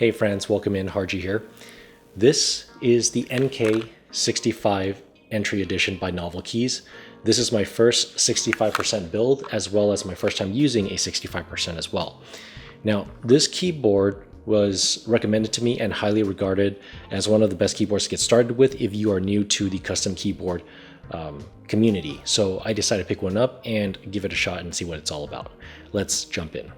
Hey friends, welcome in, Harji here. This is the NK65 Entry Edition by Novelkeys. This is my first 65% build, as well as my first time using a 65% as well. Now, this keyboard was recommended to me and highly regarded as one of the best keyboards to get started with if you are new to the custom keyboard community. So I decided to pick one up and give it a shot and see what it's all about. Let's jump in.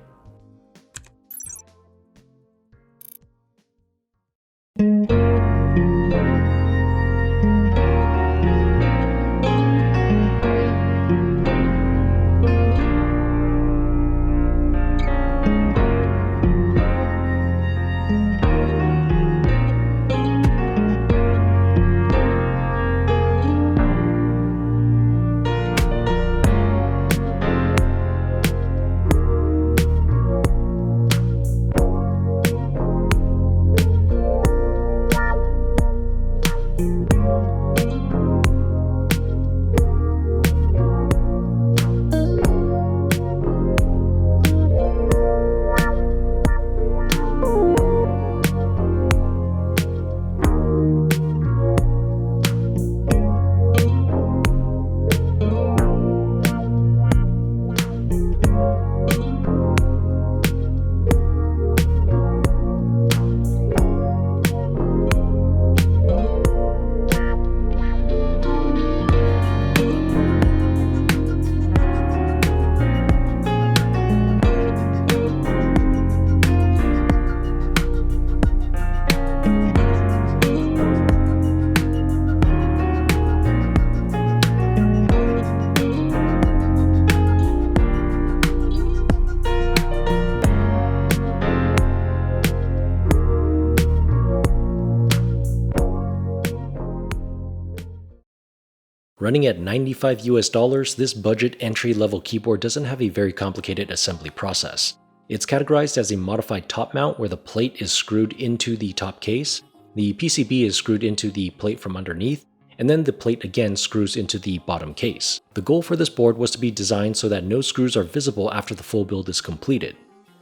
Running at $95 US, this budget entry-level keyboard doesn't have a very complicated assembly process. It's categorized as a modified top mount where the plate is screwed into the top case, the PCB is screwed into the plate from underneath, and then the plate again screws into the bottom case. The goal for this board was to be designed so that no screws are visible after the full build is completed.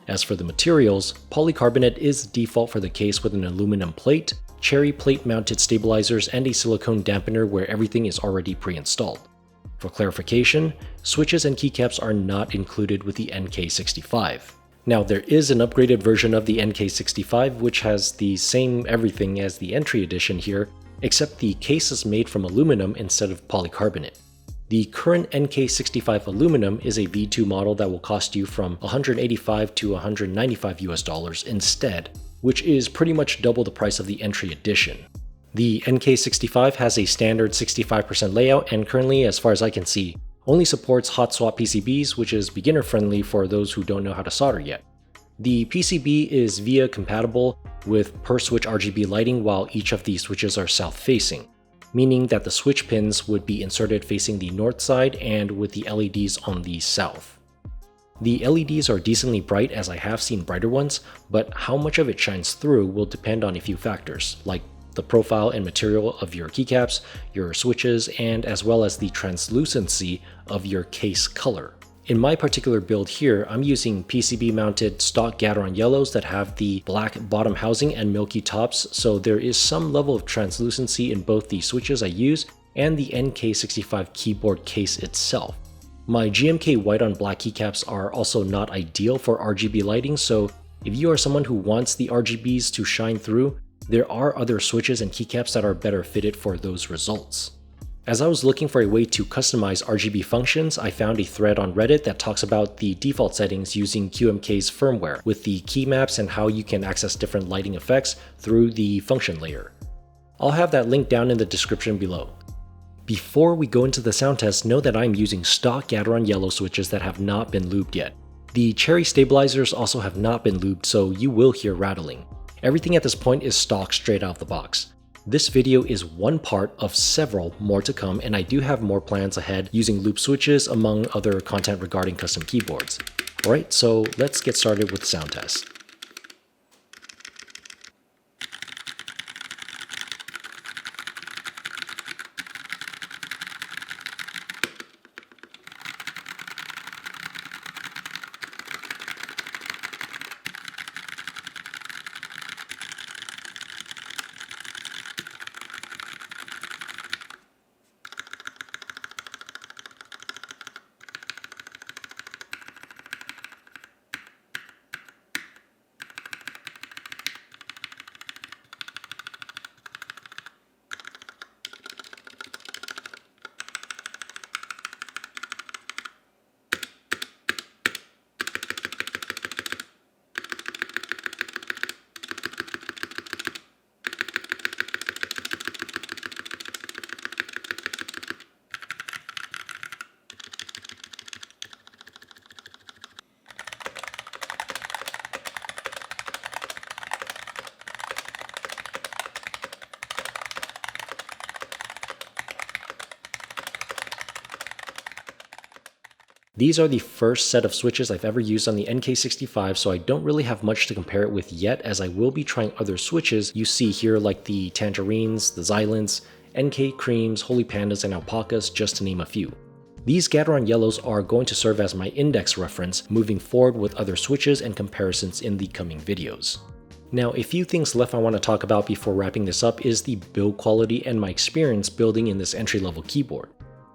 As for the materials, polycarbonate is default for the case with an aluminum plate, cherry plate mounted stabilizers, and a silicone dampener where everything is already pre-installed. For clarification, switches and keycaps are not included with the NK65. Now, there is an upgraded version of the NK65 which has the same everything as the Entry Edition here, except the case is made from aluminum instead of polycarbonate. The current NK65 aluminum is a V2 model that will cost you from $185 to $195 US instead, which is pretty much double the price of the Entry Edition. The NK65 has a standard 65% layout and currently, as far as I can see, only supports Hotswap PCBs, which is beginner friendly for those who don't know how to solder yet. The PCB is VIA compatible with per switch RGB lighting while each of these switches are south facing, meaning that the switch pins would be inserted facing the north side and with the LEDs on the south. The LEDs are decently bright, as I have seen brighter ones, but how much of it shines through will depend on a few factors, like the profile and material of your keycaps, your switches, and as well as the translucency of your case color. In my particular build here, I'm using PCB mounted stock Gateron Yellows that have the black bottom housing and milky tops, so there is some level of translucency in both the switches I use and the NK65 keyboard case itself. My GMK White On Black keycaps are also not ideal for RGB lighting, so if you are someone who wants the RGBs to shine through, there are other switches and keycaps that are better fitted for those results. As I was looking for a way to customize RGB functions, I found a thread on Reddit that talks about the default settings using QMK's firmware, with the key maps and how you can access different lighting effects through the function layer. I'll have that link down in the description below. Before we go into the sound test, know that I'm using stock Gateron Yellow switches that have not been lubed yet. The cherry stabilizers also have not been lubed, so you will hear rattling. Everything at this point is stock straight out of the box. This video is one part of several more to come, and I do have more plans ahead using loop switches among other content regarding custom keyboards. Alright, so let's get started with the sound test. These are the first set of switches I've ever used on the NK65, so I don't really have much to compare it with yet, as I will be trying other switches you see here like the Tangerines, the Xylants, NK Creams, Holy Pandas, and Alpacas, just to name a few. These Gateron Yellows are going to serve as my index reference moving forward with other switches and comparisons in the coming videos. Now, a few things left I want to talk about before wrapping this up is the build quality and my experience building in this entry-level keyboard.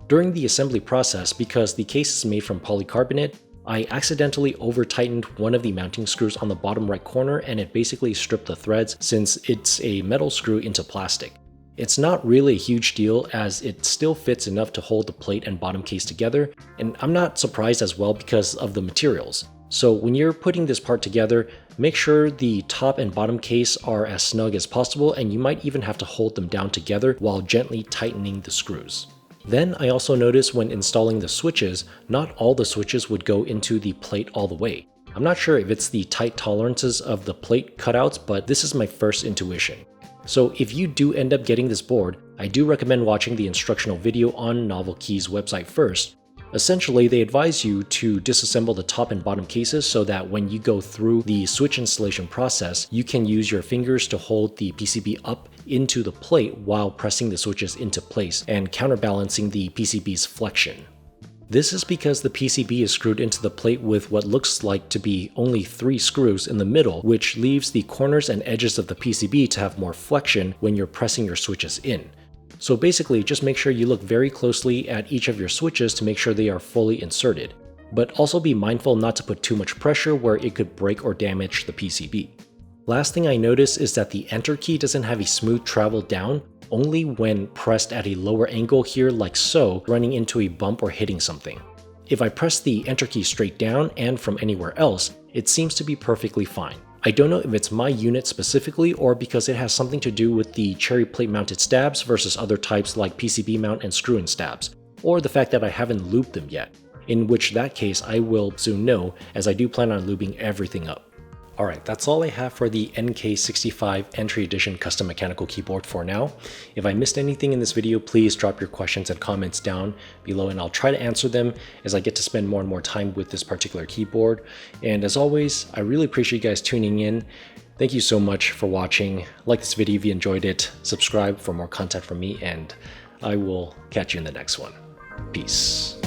During the assembly process, because the case is made from polycarbonate, I accidentally over-tightened one of the mounting screws on the bottom right corner and it basically stripped the threads since it's a metal screw into plastic. It's not really a huge deal as it still fits enough to hold the plate and bottom case together, and I'm not surprised as well because of the materials. So when you're putting this part together, make sure the top and bottom case are as snug as possible, and you might even have to hold them down together while gently tightening the screws. Then I also noticed when installing the switches, not all the switches would go into the plate all the way. I'm not sure if it's the tight tolerances of the plate cutouts, but this is my first intuition. So if you do end up getting this board, I do recommend watching the instructional video on Novelkeys website first. Essentially, they advise you to disassemble the top and bottom cases so that when you go through the switch installation process, you can use your fingers to hold the PCB up into the plate while pressing the switches into place and counterbalancing the PCB's flexion. This is because the PCB is screwed into the plate with what looks like to be only 3 screws in the middle, which leaves the corners and edges of the PCB to have more flexion when you're pressing your switches in. So basically, just make sure you look very closely at each of your switches to make sure they are fully inserted. But also be mindful not to put too much pressure where it could break or damage the PCB. Last thing I noticed is that the enter key doesn't have a smooth travel down, only when pressed at a lower angle here like so, running into a bump or hitting something. If I press the enter key straight down and from anywhere else, it seems to be perfectly fine. I don't know if it's my unit specifically or because it has something to do with the cherry plate mounted stabs versus other types like PCB mount and screw-in stabs, or the fact that I haven't lubed them yet, in which that case I will soon know as I do plan on lubing everything up. Alright, that's all I have for the NK65 Entry Edition custom mechanical keyboard for now. If I missed anything in this video, please drop your questions and comments down below and I'll try to answer them as I get to spend more and more time with this particular keyboard. And as always, I really appreciate you guys tuning in. Thank you so much for watching. Like this video if you enjoyed it, subscribe for more content from me, and I will catch you in the next one. Peace.